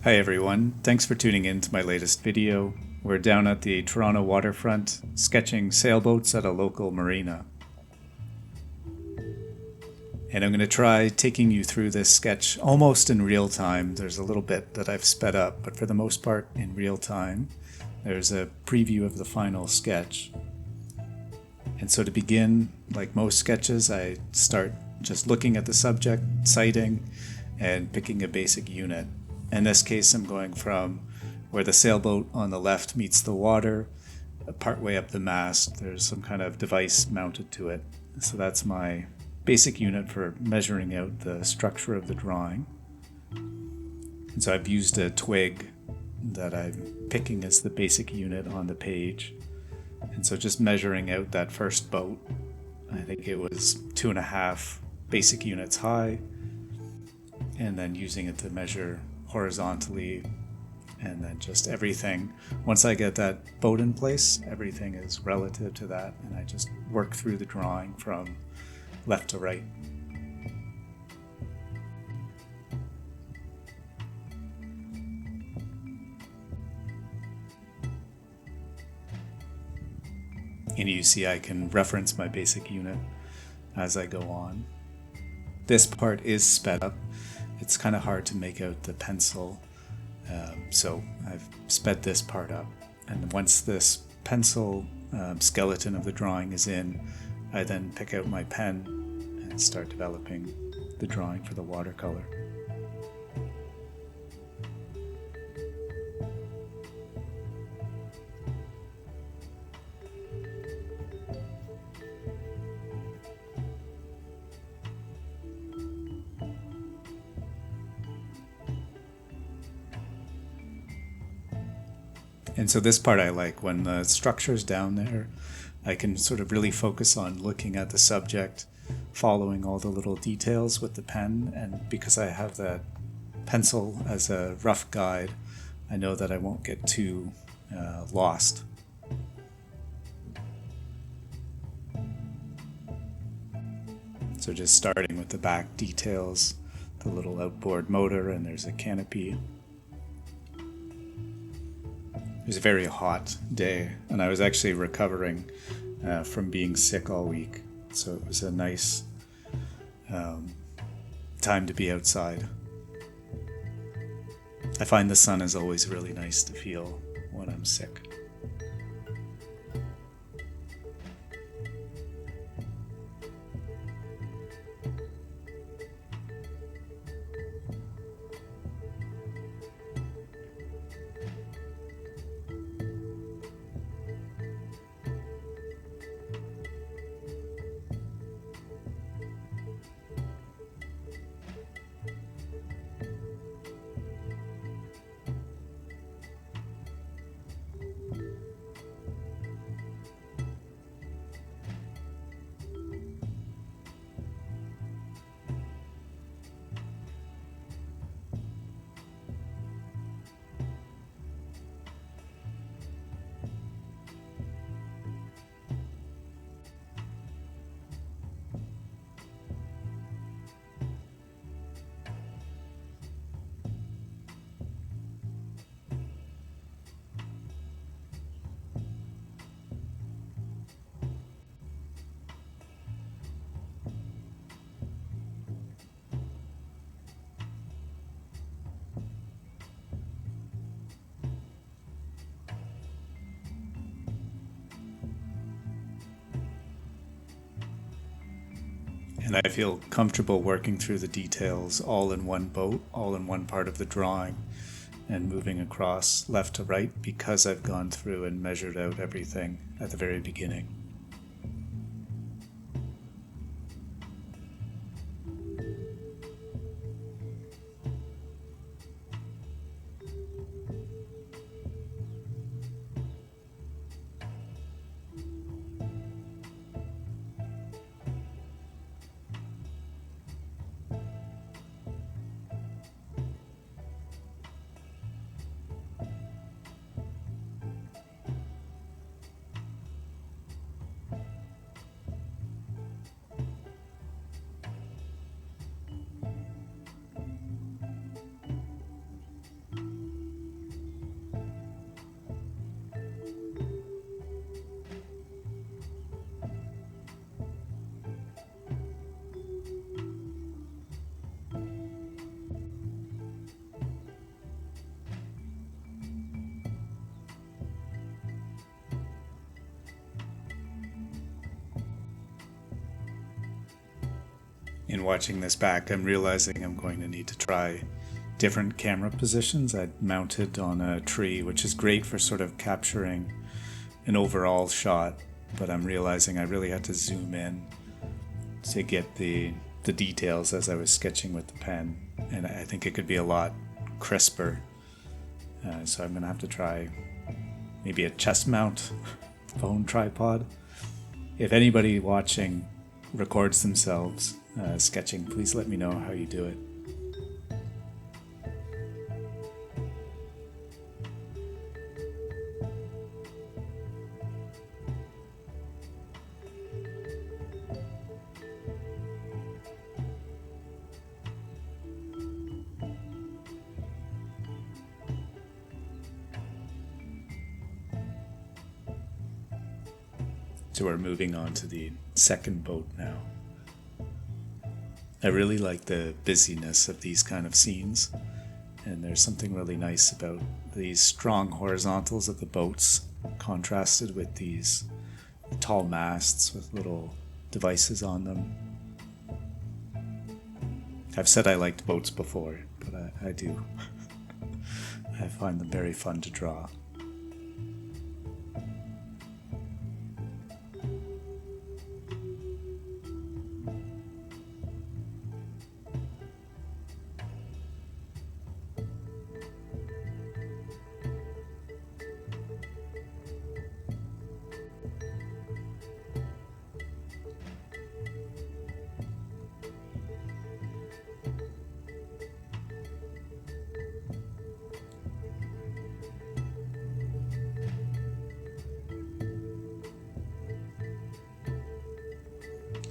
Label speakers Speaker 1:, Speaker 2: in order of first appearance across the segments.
Speaker 1: Hi everyone, thanks for tuning in to my latest video. We're down at the Toronto waterfront, sketching sailboats at a local marina. And I'm going to try taking you through this sketch almost in real time. There's a little bit that I've sped up, but for the most part in real time. There's a preview of the final sketch. And so to begin, like most sketches, I start just looking at the subject, citing, and picking a basic unit. In this case, I'm going from where the sailboat on the left meets the water, partway up the mast, there's some kind of device mounted to it. So that's my basic unit for measuring out the structure of the drawing. And so I've used a twig that I'm picking as the basic unit on the page. And so just measuring out that first boat, I think it was 2.5 basic units high, and then using it to measure horizontally, and then just everything. Once I get that boat in place, everything is relative to that, and I just work through the drawing from left to right. And you see I can reference my basic unit as I go on. This part is sped up. It's kind of hard to make out the pencil, so I've sped this part up. And once this pencil skeleton of the drawing is in, I then pick out my pen and start developing the drawing for the watercolor. And so this part I like. When the structure's down there, I can sort of really focus on looking at the subject, following all the little details with the pen, and because I have that pencil as a rough guide, I know that I won't get too lost. So just starting with the back details, the little outboard motor, and there's a canopy. It was a very hot day, and I was actually recovering from being sick all week, so it was a nice time to be outside. I find the sun is always really nice to feel when I'm sick. And I feel comfortable working through the details all in one boat, all in one part of the drawing, and moving across left to right because I've gone through and measured out everything at the very beginning. in watching this back, I'm realizing I'm going to need to try different camera positions. I'd mounted on a tree, which is great for sort of capturing an overall shot, but I'm realizing I really had to zoom in to get the details as I was sketching with the pen, and I think it could be a lot crisper. So I'm gonna have to try maybe a chest mount phone tripod. If anybody watching records themselves sketching, please let me know how you do it. So we're moving on to the second boat now. I really like the busyness of these kind of scenes, and there's something really nice about these strong horizontals of the boats contrasted with these tall masts with little devices on them. I've said I liked boats before, but I do. I find them very fun to draw.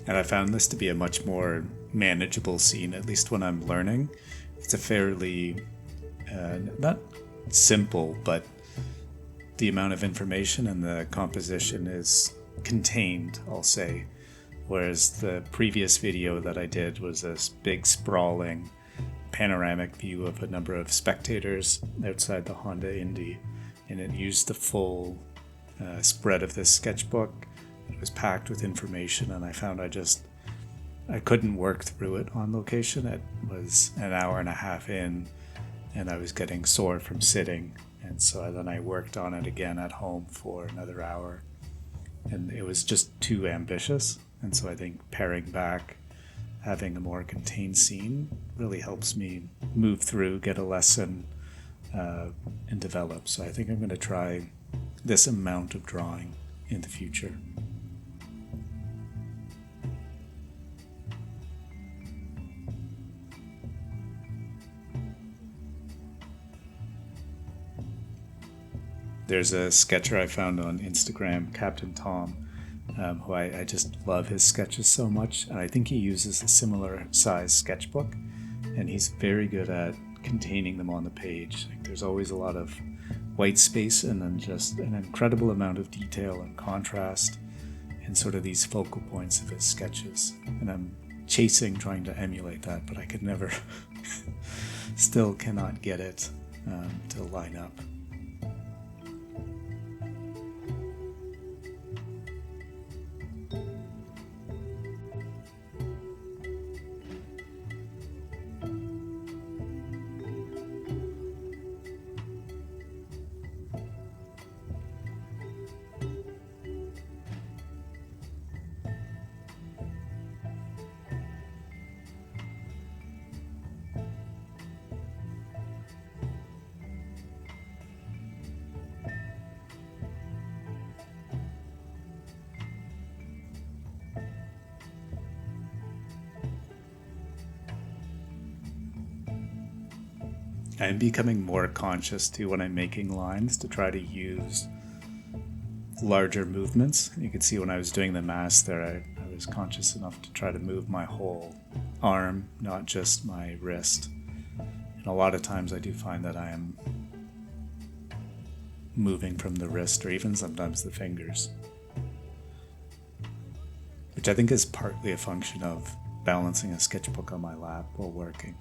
Speaker 1: And I found this to be a much more manageable scene, at least when I'm learning. It's a fairly, not simple, but the amount of information and the composition is contained, I'll say. Whereas the previous video that I did was this big sprawling panoramic view of a number of spectators outside the Honda Indy, and it used the full spread of this sketchbook. It was packed with information, and I found I couldn't work through it on location. It was an hour and a half in, and I was getting sore from sitting, and so then I worked on it again at home for another hour, and it was just too ambitious. And so I think paring back, having a more contained scene really helps me move through, get a lesson, and develop. So I think I'm going to try this amount of drawing in the future. There's a sketcher I found on Instagram, Captain Tom, who I just love his sketches so much. And I think he uses a similar size sketchbook, and he's very good at containing them on the page. Like, there's always a lot of white space and then just an incredible amount of detail and contrast in sort of these focal points of his sketches. And I'm trying to emulate that, but I could never, still cannot get it to line up. I'm becoming more conscious too when I'm making lines to try to use larger movements. You can see when I was doing the mask there, I was conscious enough to try to move my whole arm, not just my wrist. And a lot of times I do find that I am moving from the wrist or even sometimes the fingers, which I think is partly a function of balancing a sketchbook on my lap while working.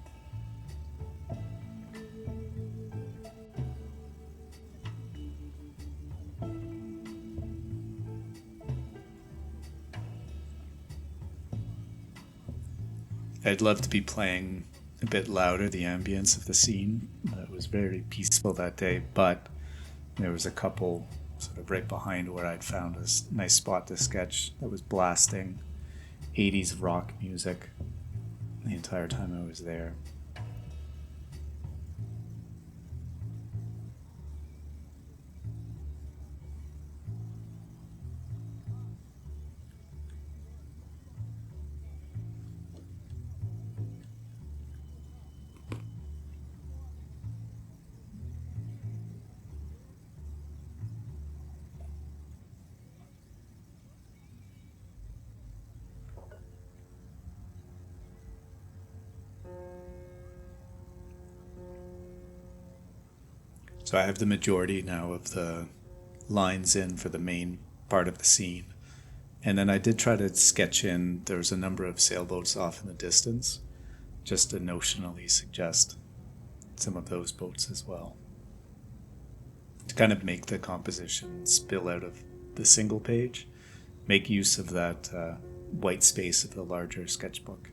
Speaker 1: I'd love to be playing a bit louder the ambience of the scene. It was very peaceful that day, but there was a couple sort of right behind where I'd found a nice spot to sketch that was blasting 80s rock music the entire time I was there. So I have the majority now of the lines in for the main part of the scene. And then I did try to sketch in, there was a number of sailboats off in the distance, just to notionally suggest some of those boats as well. To kind of make the composition spill out of the single page, make use of that white space of the larger sketchbook.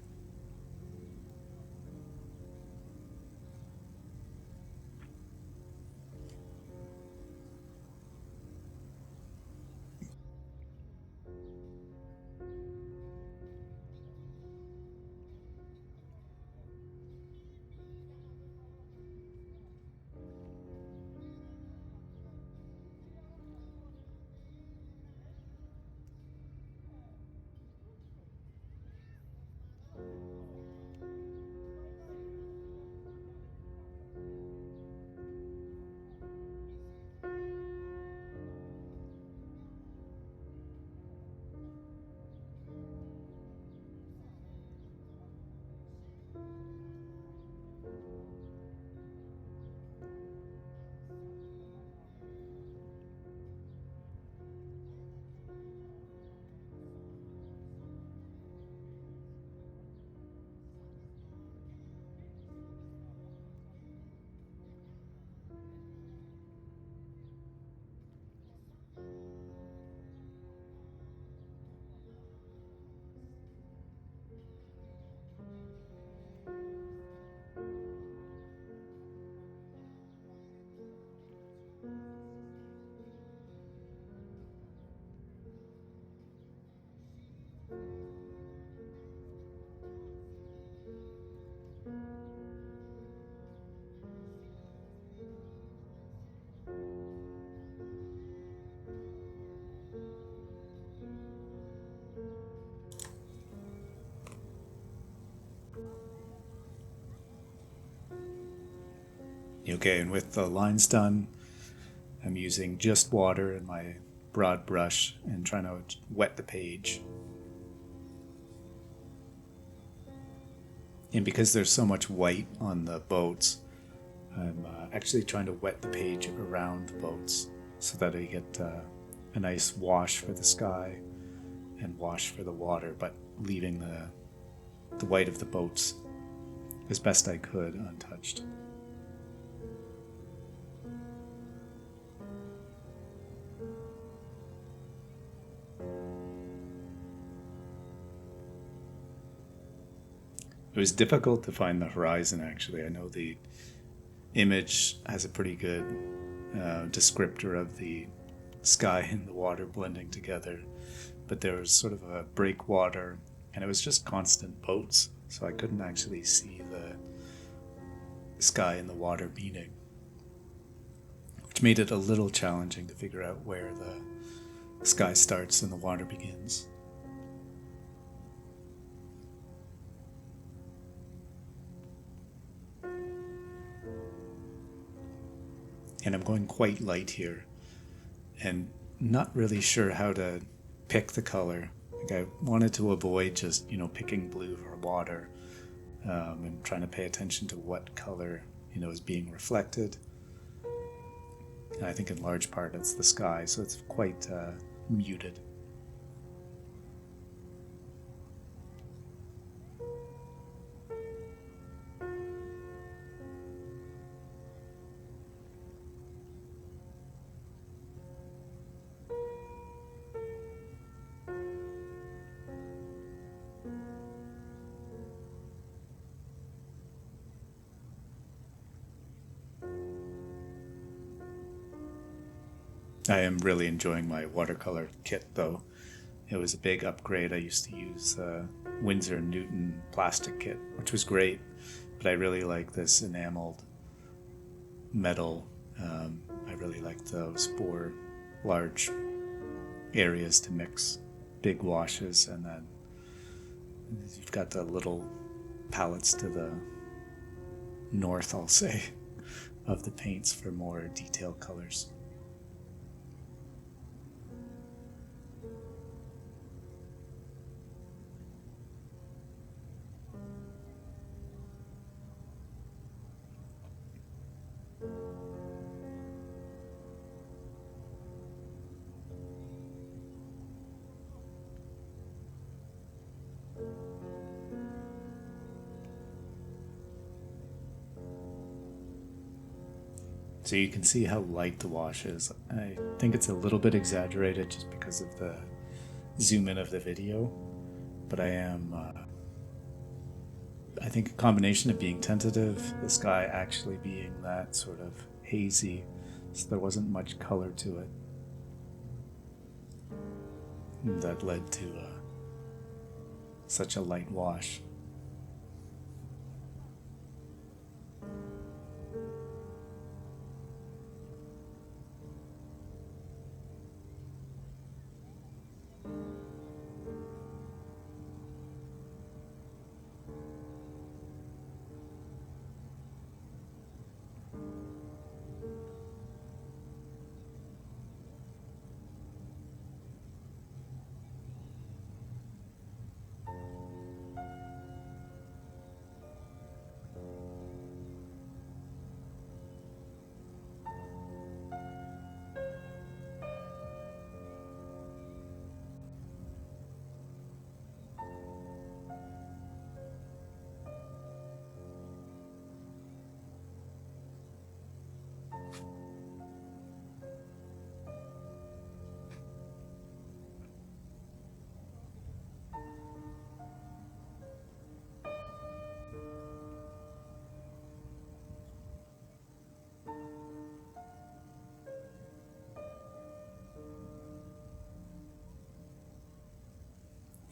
Speaker 1: Okay, and with the lines done, I'm using just water in my broad brush and trying to wet the page. And because there's so much white on the boats, I'm actually trying to wet the page around the boats so that I get a nice wash for the sky and wash for the water, but leaving the white of the boats as best I could untouched. It was difficult to find the horizon, actually. I know the image has a pretty good descriptor of the sky and the water blending together, but there was sort of a breakwater, and it was just constant boats, so I couldn't actually see the sky and the water meeting, which made it a little challenging to figure out where the sky starts and the water begins. And I'm going quite light here and not really sure how to pick the color. Like I wanted to avoid just, picking blue or water and trying to pay attention to what color, is being reflected. And I think in large part it's the sky, so it's quite muted. I am really enjoying my watercolor kit though. It was a big upgrade. I used to use Winsor & Newton plastic kit, which was great, but I really like this enameled metal. I really like those for large areas to mix big washes, and then you've got the little palettes to the north, I'll say, of the paints for more detailed colors. So you can see how light the wash is. I think it's a little bit exaggerated just because of the zoom in of the video, but I think a combination of being tentative, the sky actually being that sort of hazy, so there wasn't much color to it. That led to such a light wash.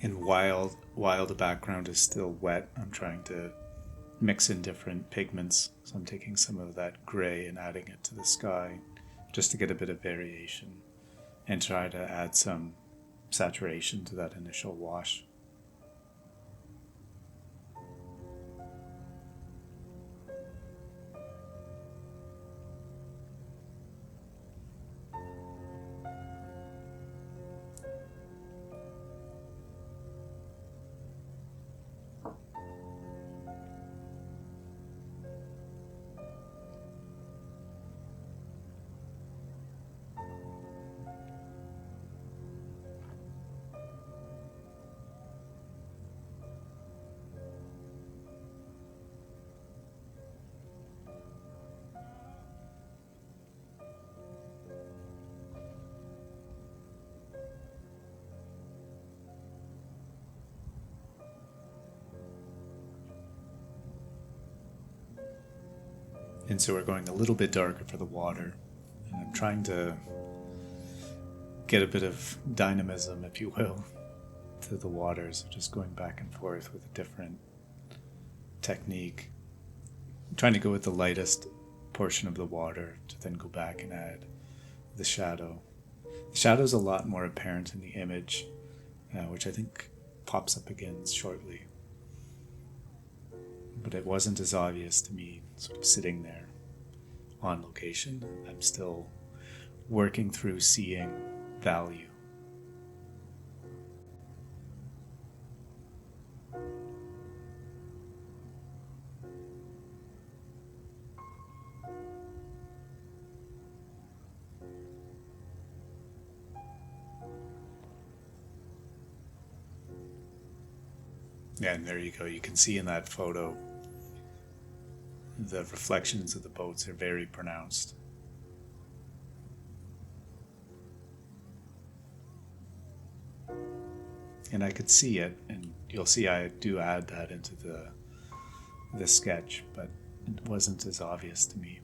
Speaker 1: And while the background is still wet, I'm trying to mix in different pigments. So I'm taking some of that gray and adding it to the sky just to get a bit of variation and try to add some saturation to that initial wash. And so we're going a little bit darker for the water. And I'm trying to get a bit of dynamism, if you will, to the water. So just going back and forth with a different technique. I'm trying to go with the lightest portion of the water to then go back and add the shadow. The shadow's a lot more apparent in the image, which I think pops up again shortly. But it wasn't as obvious to me sort of sitting there on location. I'm still working through seeing value. Yeah, and there you go. You can see in that photo the reflections of the boats are very pronounced. And I could see it, and you'll see I do add that into the sketch, but it wasn't as obvious to me.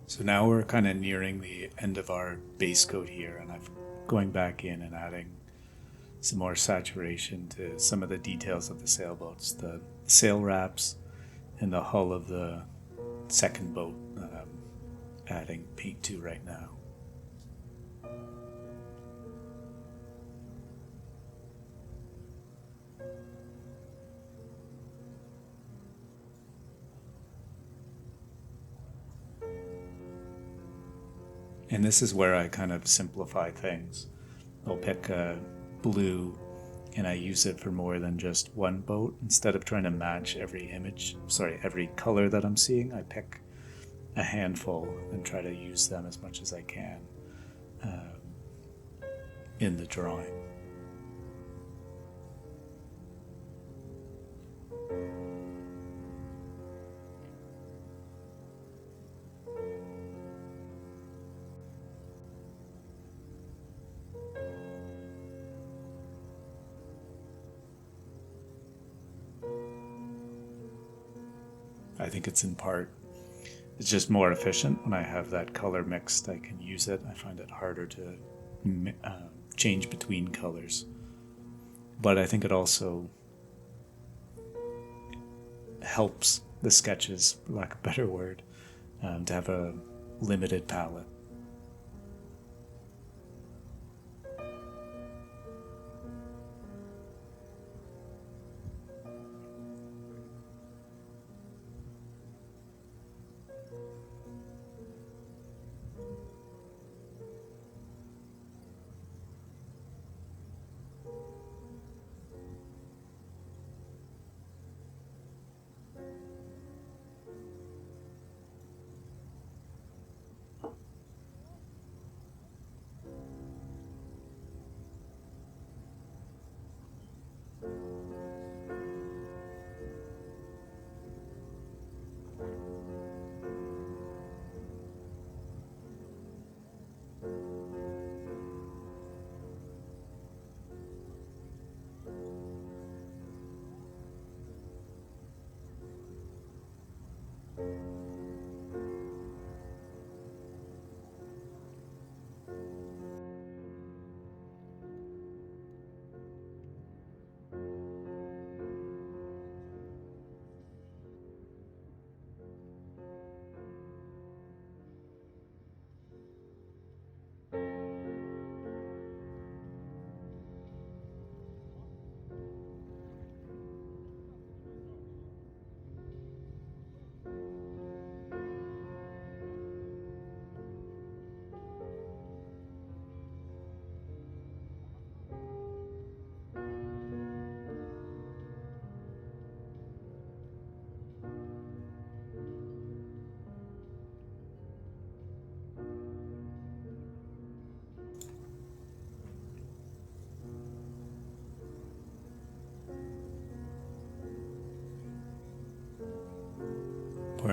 Speaker 1: So now we're kind of nearing the end of our base coat here, and I'm going back in and adding some more saturation to some of the details of the sailboats, the sail wraps, and the hull of the second boat that I'm adding paint to right now. And this is where I kind of simplify things. I'll pick a blue and I use it for more than just one boat. Instead of trying to match every color that I'm seeing, I pick a handful and try to use them as much as I can in the drawing. I think it's just more efficient when I have that color mixed. I can use it. I find it harder to change between colors. But I think it also helps the sketches, for lack of a better word, to have a limited palette.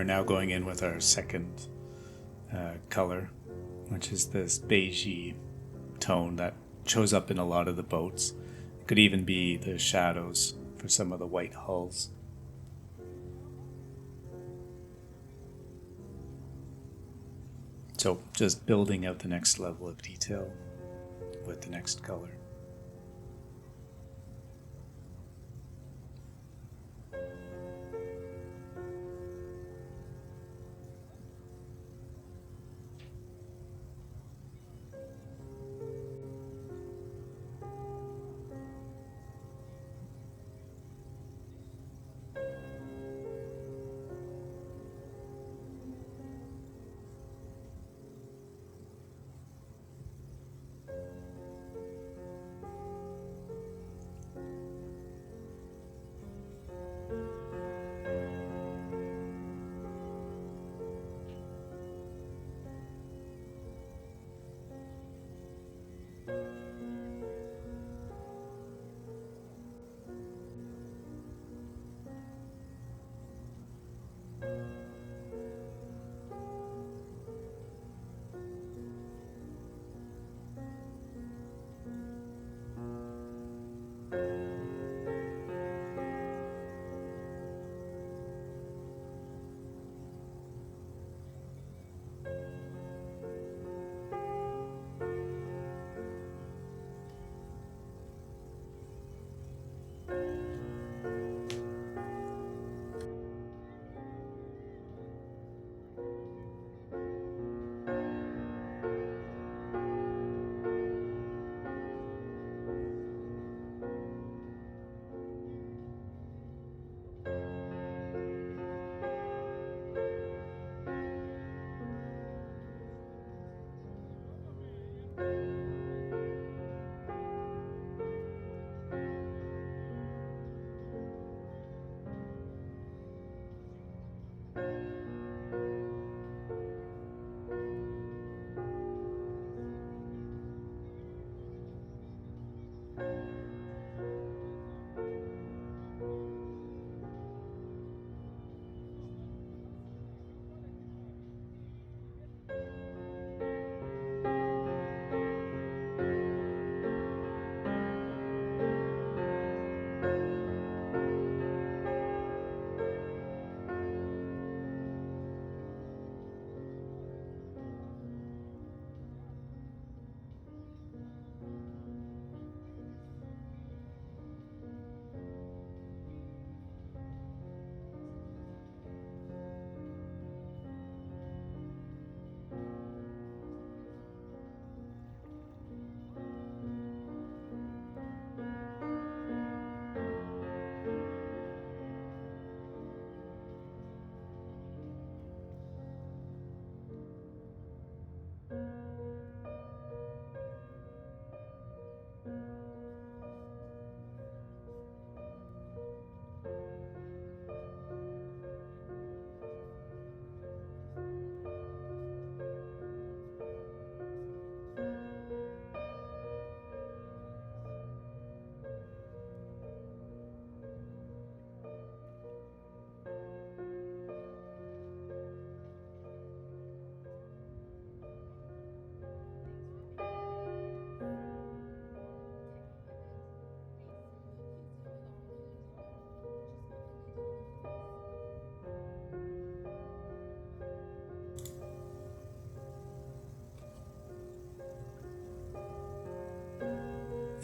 Speaker 1: are now going in with our second color, which is this beigey tone that shows up in a lot of the boats. It could even be the shadows for some of the white hulls. So just building out the next level of detail with the next color.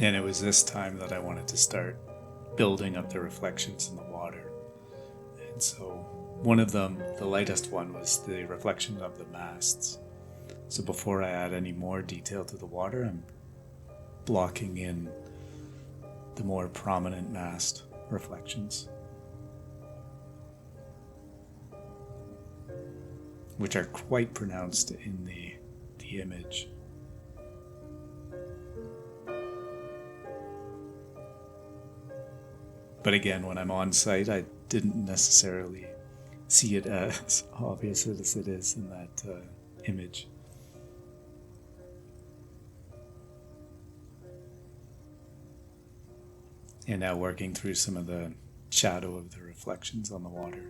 Speaker 1: And it was this time that I wanted to start building up the reflections in the water. And so one of them, the lightest one, was the reflection of the masts. So before I add any more detail to the water, I'm blocking in the more prominent mast reflections, which are quite pronounced in the image. But again, when I'm on site, I didn't necessarily see it as obvious as it is in that image. And now working through some of the shadow of the reflections on the water.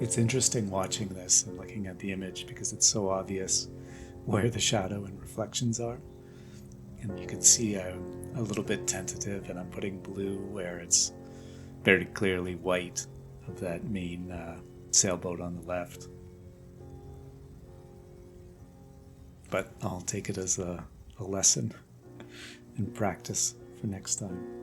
Speaker 1: It's interesting watching this and looking at the image because it's so obvious where the shadow and reflections are. And you can see I'm a little bit tentative and I'm putting blue where it's very clearly white of that main sailboat on the left. But I'll take it as a lesson and practice for next time.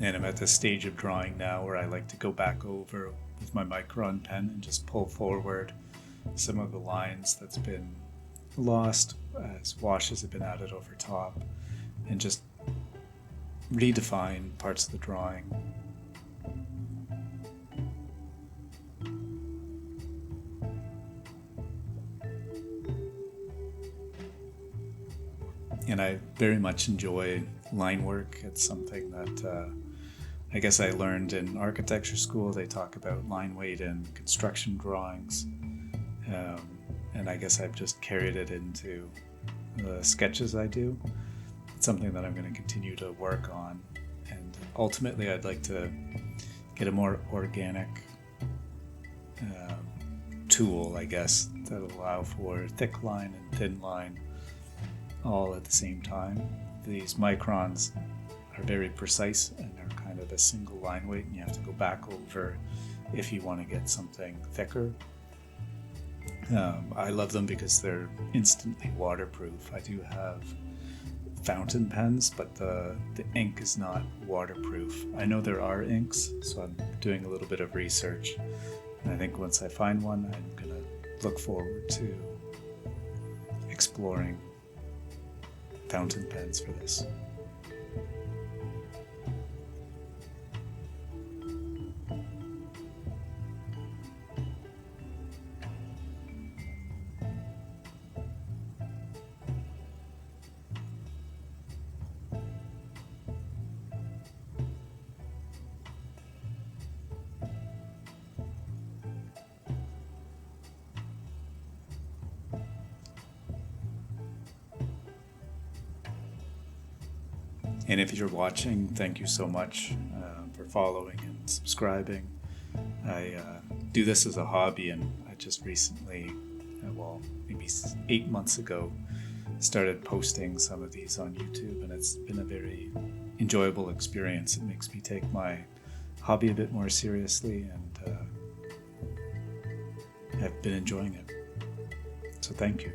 Speaker 1: And I'm at the stage of drawing now where I like to go back over with my Micron pen and just pull forward some of the lines that's been lost as washes have been added over top, and just redefine parts of the drawing. and I very much enjoy line work. It's something that I guess I learned in architecture school. They talk about line weight in construction drawings, and I guess I've just carried it into the sketches I do. It's something that I'm going to continue to work on, and ultimately I'd like to get a more organic tool, I guess, that'll allow for thick line and thin line all at the same time. These microns are very precise and they're kind of a single line weight, and you have to go back over if you want to get something thicker. I love them because they're instantly waterproof. I do have fountain pens, but the ink is not waterproof. I know there are inks, so I'm doing a little bit of research. And I think once I find one, I'm going to look forward to exploring fountain pens for this. And if you're watching, thank you so much for following and subscribing. I do this as a hobby, and I just recently, maybe 8 months ago, started posting some of these on YouTube, and it's been a very enjoyable experience. It makes me take my hobby a bit more seriously, and I've been enjoying it. So thank you.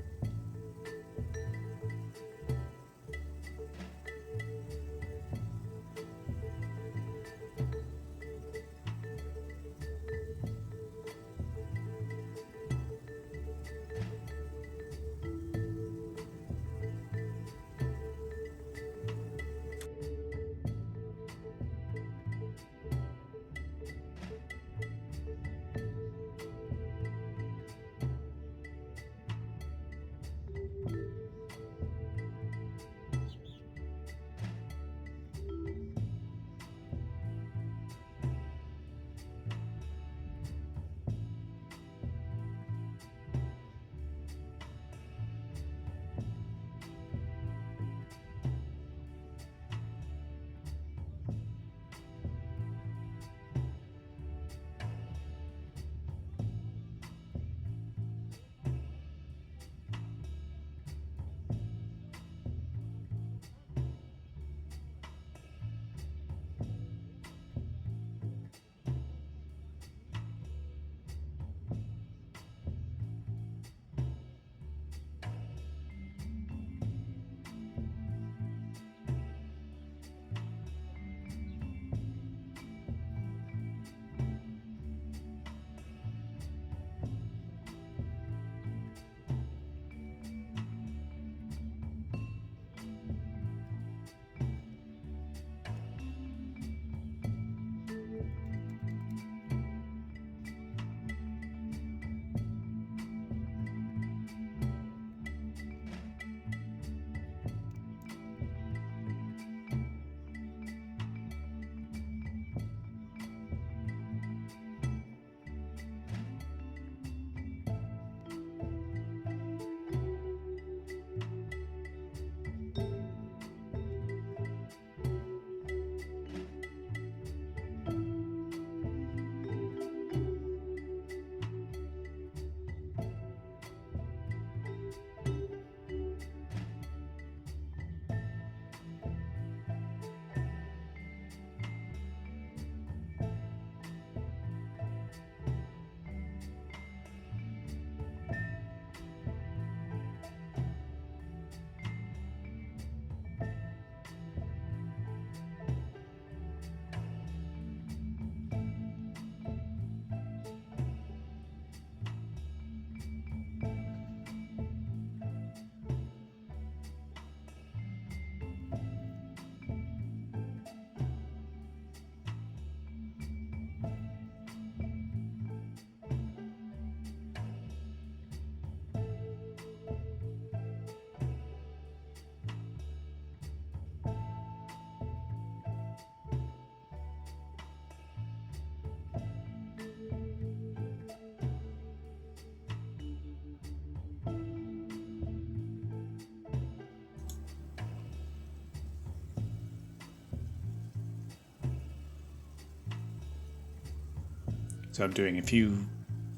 Speaker 1: So I'm doing a few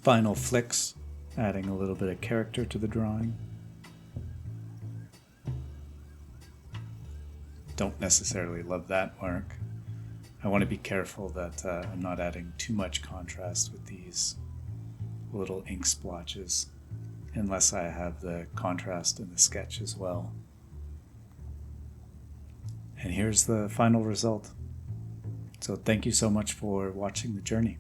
Speaker 1: final flicks, adding a little bit of character to the drawing. Don't necessarily love that mark. I want to be careful that I'm not adding too much contrast with these little ink splotches, unless I have the contrast in the sketch as well. And here's the final result. So thank you so much for watching the journey.